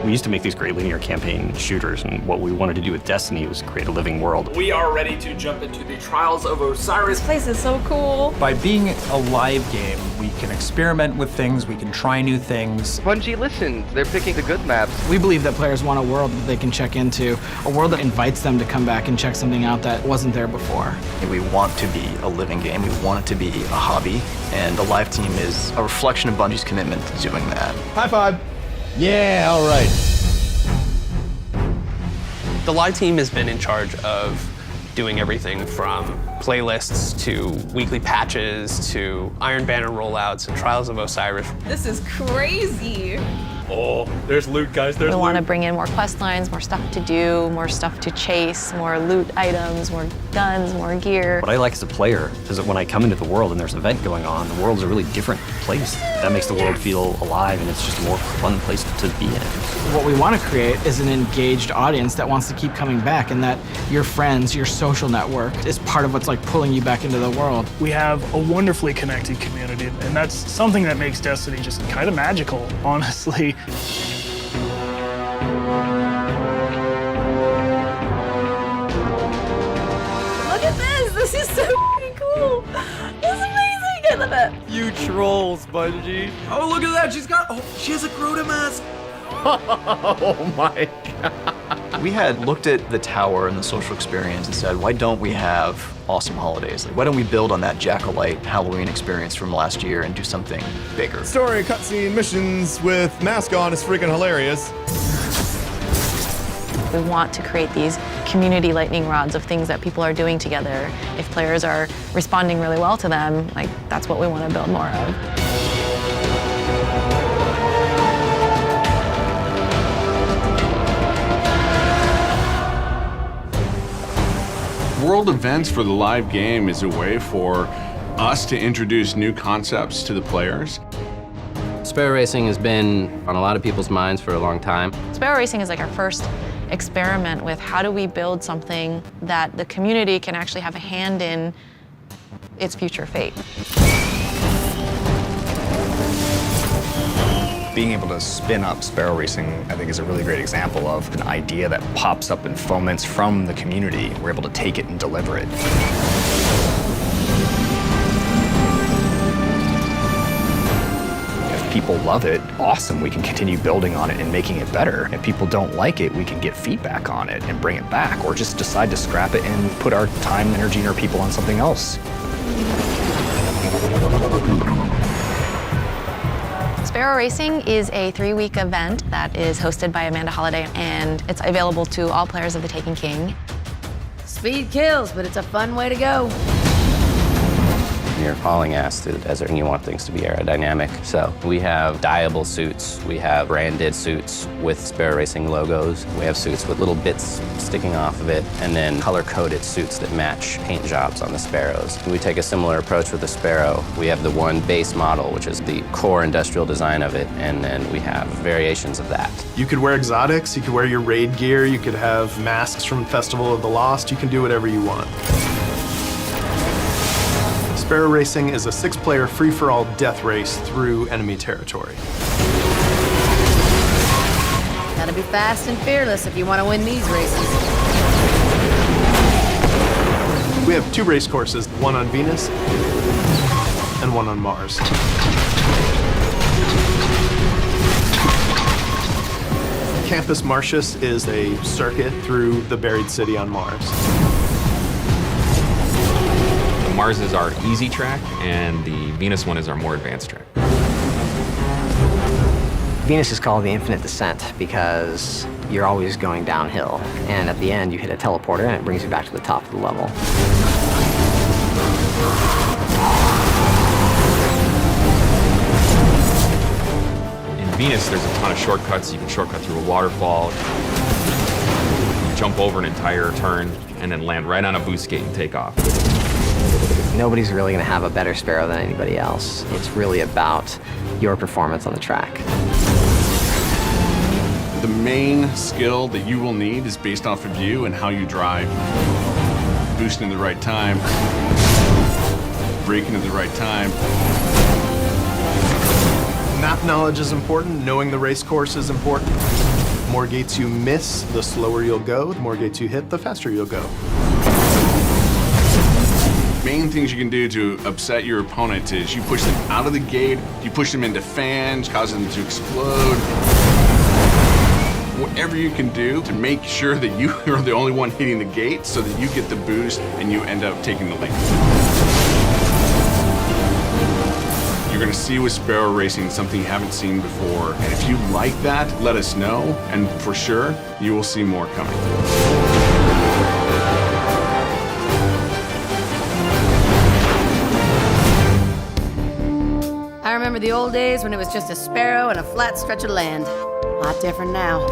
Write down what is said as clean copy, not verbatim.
We used to make these great linear campaign shooters, and what we wanted to do with Destiny was create a living world. We are ready to jump into the Trials of Osiris. This place is so cool. By being a live game, we can experiment with things, we can try new things. Bungie listens, they're picking the good maps. We believe that players want a world that they can check into, a world that invites them to come back and check something out that wasn't there before. We want to be a living game, we want it to be a hobby, and the live team is a reflection of Bungie's commitment to doing that. High five. Yeah, all right. The live team has been in charge of doing everything from playlists to weekly patches to Iron Banner rollouts and Trials of Osiris. This is crazy. Oh, there's loot, guys, there's loot. We want to bring in more quest lines, more stuff to do, more stuff to chase, more loot items, more guns, more gear. What I like as a player is that when I come into the world and there's an event going on, the world's a really different place. That makes the world feel alive, and it's just a more fun place to be in. What we want to create is an engaged audience that wants to keep coming back, and that your friends, your social network is part of what's like pulling you back into the world. We have a wonderfully connected community, and that's something that makes Destiny just kind of magical, honestly. Look at this. This is so cool. This is amazing. I love it. You trolls, Bungie. Oh, look at that. She has a Crota mask. Oh my God. We had looked at the tower and the social experience and said, why don't we have awesome holidays? Like, why don't we build on that Jack-o'-lite Halloween experience from last year and do something bigger? Story, cutscene, missions with mask on is freaking hilarious. We want to create these community lightning rods of things that people are doing together. If players are responding really well to them, like, that's what we want to build more of. World events for the live game is a way for us to introduce new concepts to the players. Sparrow Racing has been on a lot of people's minds for a long time. Sparrow Racing is like our first experiment with how do we build something that the community can actually have a hand in its future fate. Being able to spin up Sparrow Racing, I think, is a really great example of an idea that pops up in foments from the community. We're able to take it and deliver it. If people love it, awesome, we can continue building on it and making it better. If people don't like it, we can get feedback on it and bring it back, or just decide to scrap it and put our time, energy, and our people on something else. Sparrow Racing is a 3-week event that is hosted by Amanda Holliday, and it's available to all players of the Taken King. Speed kills, but it's a fun way to go. You're hauling ass through the desert and you want things to be aerodynamic. So we have dyeable suits, we have branded suits with Sparrow Racing logos, we have suits with little bits sticking off of it, and then color-coded suits that match paint jobs on the Sparrows. We take a similar approach with the Sparrow. We have the one base model, which is the core industrial design of it, and then we have variations of that. You could wear exotics, you could wear your raid gear, you could have masks from Festival of the Lost, you can do whatever you want. Sparrow Racing is a 6-player free-for-all death race through enemy territory. Gotta be fast and fearless if you want to win these races. We have 2 race courses, one on Venus and one on Mars. Campus Martius is a circuit through the buried city on Mars. Mars is our easy track, and the Venus one is our more advanced track. Venus is called the infinite descent because you're always going downhill, and at the end you hit a teleporter and it brings you back to the top of the level. In Venus, there's a ton of shortcuts. You can shortcut through a waterfall, you jump over an entire turn, and then land right on a boost gate and take off. Nobody's really going to have a better Sparrow than anybody else. It's really about your performance on the track. The main skill that you will need is based off of you and how you drive. Boosting at the right time, braking at the right time. Map knowledge is important, knowing the race course is important. The more gates you miss, the slower you'll go. The more gates you hit, the faster you'll go. Main things you can do to upset your opponent is you push them out of the gate, you push them into fans, cause them to explode. Whatever you can do to make sure that you are the only one hitting the gate so that you get the boost and you end up taking the lead. You're gonna see with Sparrow Racing something you haven't seen before. And if you like that, let us know, and for sure, you will see more coming. I remember the old days when it was just a sparrow and a flat stretch of land. A lot different now.